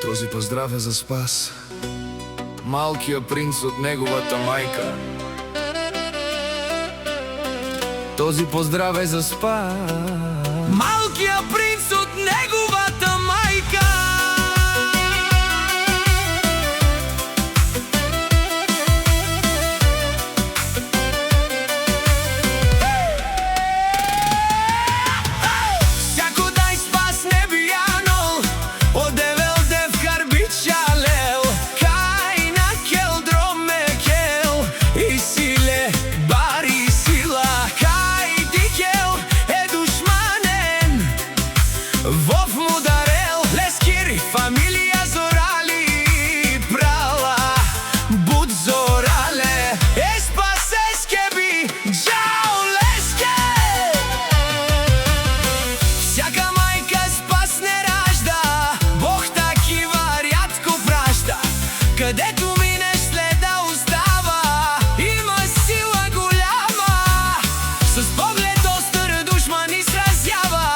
Този поздрав е за спас. Малкият принц от неговата майка. Този поздрав е за спас. Малкият принц от неговата майка. Вов му дарел, лескири, фамилия зорали, прала, буд зорале, еспасеске би, джао леске. Всяка майка спас не ражда, Бог такива рядко праща. Където минеш следа остава, има сила голяма, с поглед остър душмани сразява.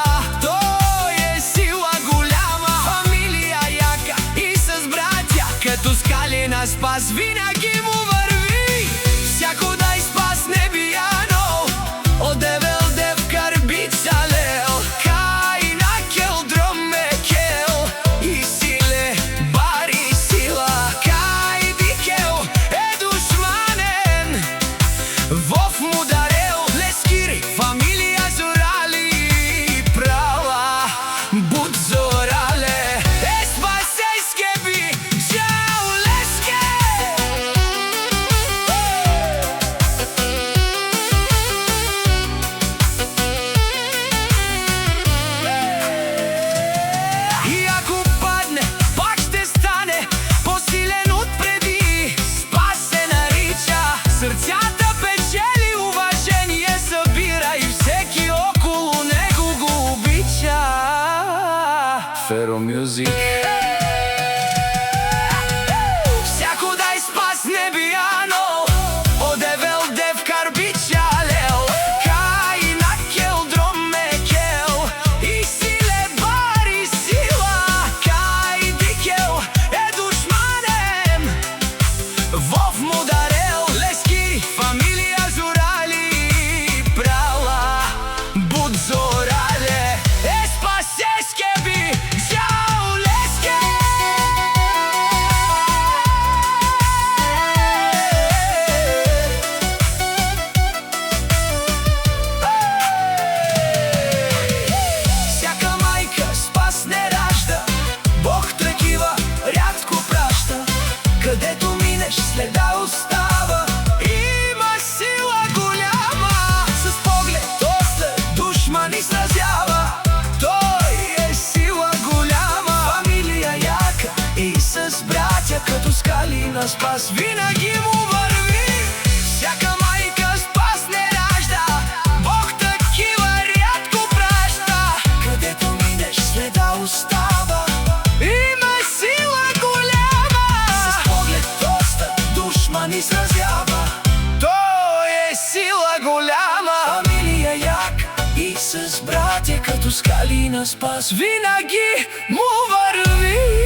Като скали на спас винаги му върви. Всяко дай спас не бияно, одевел дев карбица лел, кай на кел дроме кел, и силе бари сила, кай дикел е душманен. Вов му дарел, лескири, фамилия зорали, прала, буд зорале, еспасеске би. Сърцата печели, уважение събира и всеки около него го обича. Феро Мюзик. Всяко дай спас не бияно, одевел дев карбича лел, кай на кел дроме кел, и силе бари сила, кай дикел е душманен. Вов му дарел, фамилия зорали, прала, буд зорале, еспасеске би, джао леске. Всяка майка спас не ражда, Бог такива рядко праща. Където минеш следа остава, има сила голяма, с поглед остър душмани сразява. Той е сила голяма, фамилия яка и с братя като скали на спас винаги му върви. Всяка майка спас не ражда, Бог такива рядко праща. Където минеш следа остава, има сила голяма, с поглед остър душмани сразява. Той е сила голяма, фамилия яка и с братя като скали на спас винаги му върви.